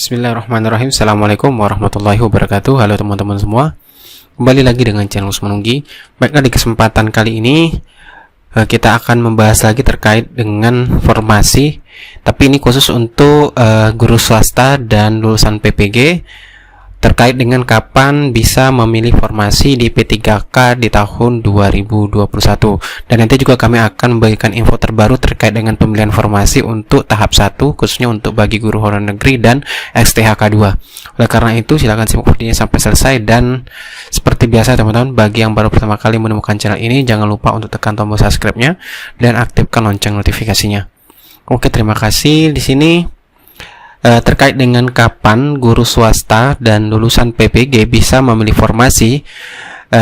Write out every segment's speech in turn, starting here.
Bismillahirrahmanirrahim. Assalamualaikum warahmatullahi wabarakatuh. Halo teman-teman semua, kembali lagi dengan channel Usmanunggi. Baiklah, di kesempatan kali ini kita akan membahas lagi terkait dengan formasi, tapi ini khusus untuk guru swasta dan lulusan PPG, terkait dengan kapan bisa memilih formasi di P3K di tahun 2021. Dan nanti juga kami akan memberikan info terbaru terkait dengan pemilihan formasi untuk tahap 1, khususnya untuk bagi guru honor negeri dan XTHK 2. Oleh karena itu, silakan simak videonya sampai selesai. Dan seperti biasa teman-teman, bagi yang baru pertama kali menemukan channel ini, jangan lupa untuk tekan tombol subscribe-nya dan aktifkan lonceng notifikasinya. Oke, terima kasih. Di sini terkait dengan kapan guru swasta dan lulusan PPG bisa memilih formasi,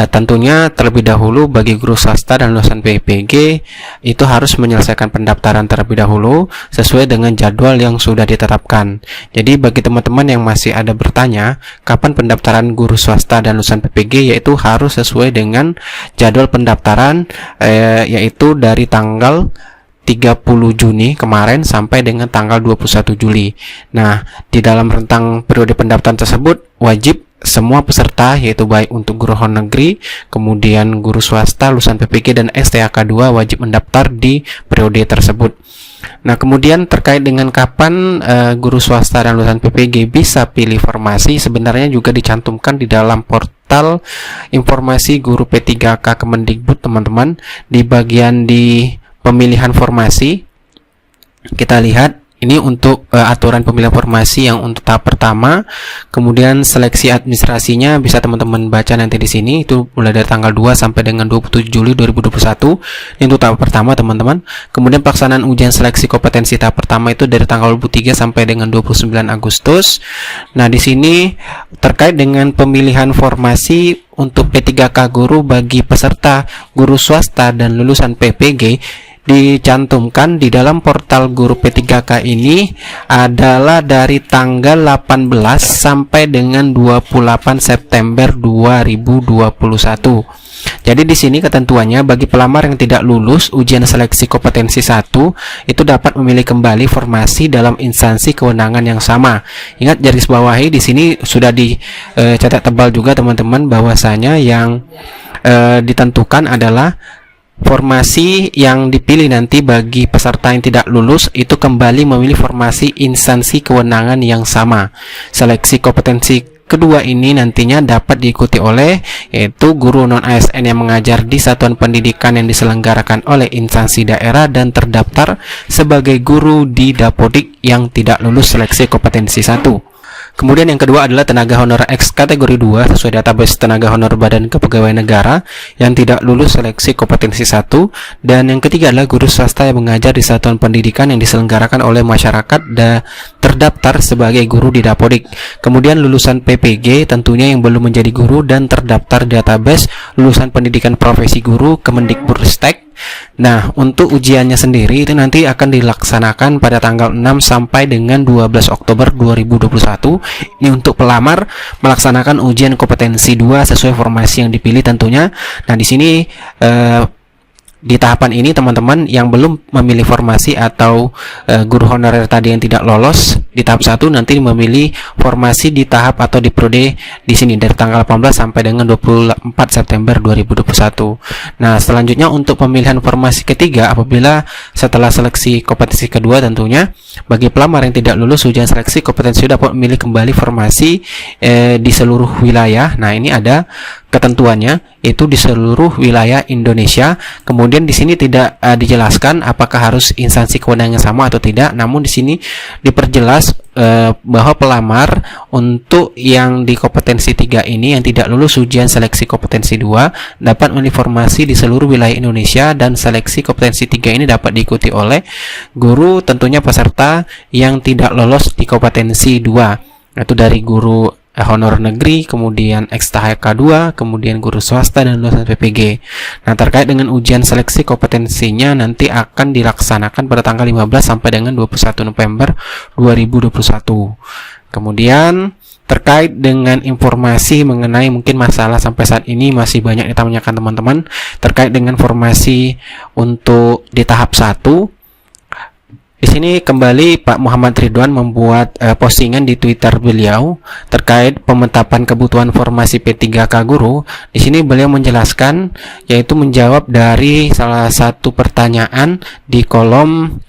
tentunya terlebih dahulu bagi guru swasta dan lulusan PPG itu harus menyelesaikan pendaftaran terlebih dahulu sesuai dengan jadwal yang sudah ditetapkan. Jadi bagi teman-teman yang masih ada bertanya kapan pendaftaran guru swasta dan lulusan PPG, yaitu harus sesuai dengan jadwal pendaftaran, yaitu dari tanggal 30 Juni kemarin sampai dengan tanggal 21 Juli. Nah, di dalam rentang periode pendaftaran tersebut wajib semua peserta, yaitu baik untuk guru honor negeri, kemudian guru swasta, lulusan PPG dan STHK 2 wajib mendaftar di periode tersebut. Nah, kemudian terkait dengan kapan guru swasta dan lulusan PPG bisa pilih formasi, sebenarnya juga dicantumkan di dalam portal informasi guru P3K Kemendikbud, teman-teman. Di bagian di pemilihan formasi, kita lihat ini untuk aturan pemilihan formasi yang untuk tahap pertama, kemudian seleksi administrasinya bisa teman-teman baca nanti di sini, itu mulai dari tanggal 2 sampai dengan 27 Juli 2021. Ini untuk tahap pertama, teman-teman. Kemudian pelaksanaan ujian seleksi kompetensi tahap pertama itu dari tanggal 23 sampai dengan 29 Agustus. Nah, di sini terkait dengan pemilihan formasi untuk P3K guru bagi peserta guru swasta dan lulusan PPG, dicantumkan di dalam portal guru P3K ini adalah dari tanggal 18 sampai dengan 28 September 2021. Jadi di sini ketentuannya bagi pelamar yang tidak lulus ujian seleksi kompetensi 1 itu dapat memilih kembali formasi dalam instansi kewenangan yang sama. Ingat, garis bawahi di sini sudah dicatat tebal juga teman-teman, bahwasanya yang ditentukan adalah formasi yang dipilih nanti bagi peserta yang tidak lulus itu kembali memilih formasi instansi kewenangan yang sama. Seleksi kompetensi kedua ini nantinya dapat diikuti oleh yaitu guru non ASN yang mengajar di satuan pendidikan yang diselenggarakan oleh instansi daerah dan terdaftar sebagai guru di Dapodik yang tidak lulus seleksi kompetensi 1. Kemudian yang kedua adalah tenaga honor X kategori 2 sesuai database tenaga honor Badan Kepegawaian Negara yang tidak lulus seleksi kompetensi 1. Dan yang ketiga adalah guru swasta yang mengajar di satuan pendidikan yang diselenggarakan oleh masyarakat dan terdaftar sebagai guru di Dapodik. Kemudian lulusan PPG tentunya yang belum menjadi guru dan terdaftar di database lulusan pendidikan profesi guru Kemendikbudristek. Nah, untuk ujiannya sendiri itu nanti akan dilaksanakan pada tanggal 6 sampai dengan 12 Oktober 2021. Ini untuk pelamar melaksanakan ujian kompetensi 2 sesuai formasi yang dipilih tentunya. Nah, di sini di tahapan ini teman-teman yang belum memilih formasi atau guru honorer tadi yang tidak lolos di tahap 1 nanti memilih formasi di tahap atau di periode di sini dari tanggal 18 sampai dengan 24 September 2021. Nah, selanjutnya untuk pemilihan formasi ketiga, apabila setelah seleksi kompetensi kedua tentunya bagi pelamar yang tidak lulus ujian seleksi kompetensi dapat memilih kembali formasi di seluruh wilayah. Nah, ini ada ketentuannya itu di seluruh wilayah Indonesia. Kemudian di sini tidak dijelaskan apakah harus instansi kewenangan yang sama atau tidak. Namun di sini diperjelas bahwa pelamar untuk yang di kompetensi 3 ini yang tidak lulus ujian seleksi kompetensi 2 dapat memilih formasi di seluruh wilayah Indonesia, dan seleksi kompetensi 3 ini dapat diikuti oleh guru tentunya peserta yang tidak lolos di kompetensi 2, yaitu dari guru honor negeri, kemudian XTHK 2, kemudian guru swasta dan lulusan PPG. Nah, terkait dengan ujian seleksi kompetensinya nanti akan dilaksanakan pada tanggal 15 sampai dengan 21 November 2021. Kemudian terkait dengan informasi mengenai mungkin masalah sampai saat ini masih banyak ditanyakan teman-teman terkait dengan formasi untuk di tahap 1. Di sini kembali Pak Muhammad Ridwan membuat postingan di Twitter beliau terkait pemetapan kebutuhan formasi P3K guru. Di sini beliau menjelaskan, yaitu menjawab dari salah satu pertanyaan di kolom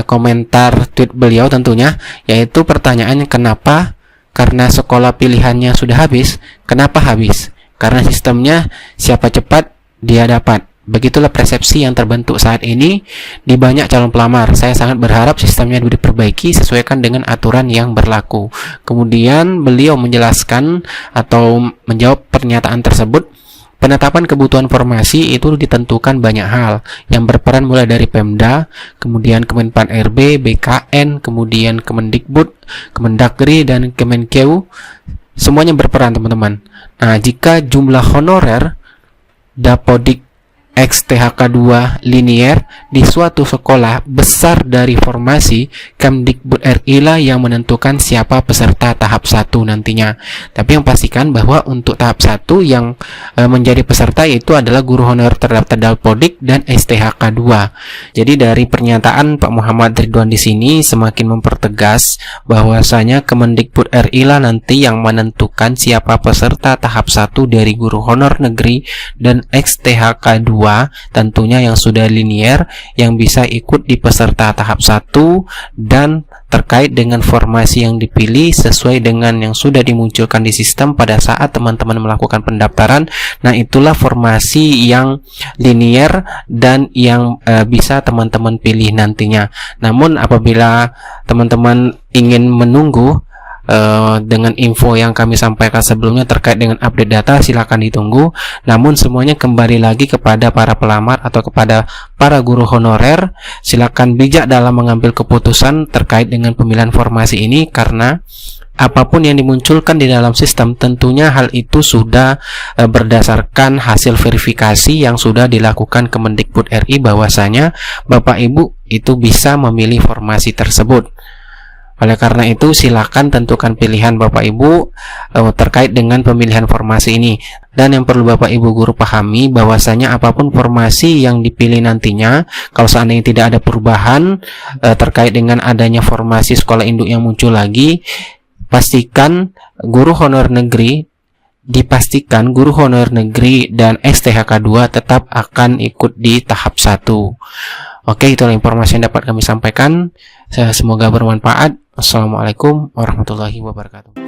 komentar tweet beliau tentunya, yaitu pertanyaannya kenapa? Karena sekolah pilihannya sudah habis. Kenapa habis? Karena sistemnya siapa cepat dia dapat. Begitulah persepsi yang terbentuk saat ini di banyak calon pelamar. Saya sangat berharap sistemnya diperbaiki sesuaikan dengan aturan yang berlaku. Kemudian beliau menjelaskan atau menjawab pernyataan tersebut, penetapan kebutuhan formasi itu ditentukan banyak hal yang berperan mulai dari Pemda, kemudian Kemenpan RB, BKN, kemudian Kemendikbud, Kemendagri, dan Kemenkeu. Semuanya berperan, teman-teman. Nah, jika jumlah honorer Dapodik XTHK2 linier di suatu sekolah besar dari formasi, Kemdikbud RI lah yang menentukan siapa peserta tahap 1 nantinya. Tapi yang pastikan bahwa untuk tahap 1 yang menjadi peserta itu adalah guru honorer terdaftar Dapodik dan STHK2. Jadi dari pernyataan Pak Muhammad Ridwan di sini semakin mempertegas bahwasanya Kemendikbud RI lah nanti yang menentukan siapa peserta tahap 1 dari guru honor negeri dan XTHK2, tentunya yang sudah linier yang bisa ikut di peserta tahap 1, dan terkait dengan formasi yang dipilih sesuai dengan yang sudah dimunculkan di sistem pada saat teman-teman melakukan pendaftaran. Nah, itulah formasi yang linier dan yang bisa teman-teman pilih nantinya. Namun apabila teman-teman ingin menunggu dengan info yang kami sampaikan sebelumnya terkait dengan update data, silakan ditunggu. Namun semuanya kembali lagi kepada para pelamar atau kepada para guru honorer. Silakan bijak dalam mengambil keputusan terkait dengan pemilihan formasi ini, karena apapun yang dimunculkan di dalam sistem tentunya hal itu sudah berdasarkan hasil verifikasi yang sudah dilakukan Kemendikbud RI bahwasanya Bapak Ibu itu bisa memilih formasi tersebut. Oleh karena itu silakan tentukan pilihan Bapak Ibu terkait dengan pemilihan formasi ini. Dan yang perlu Bapak Ibu guru pahami bahwasanya apapun formasi yang dipilih nantinya, kalau seandainya tidak ada perubahan terkait dengan adanya formasi sekolah induk yang muncul lagi, pastikan guru honor negeri dan STHK2 tetap akan ikut di tahap 1. Oke, itulah informasi yang dapat kami sampaikan. Semoga bermanfaat. Assalamualaikum warahmatullahi wabarakatuh.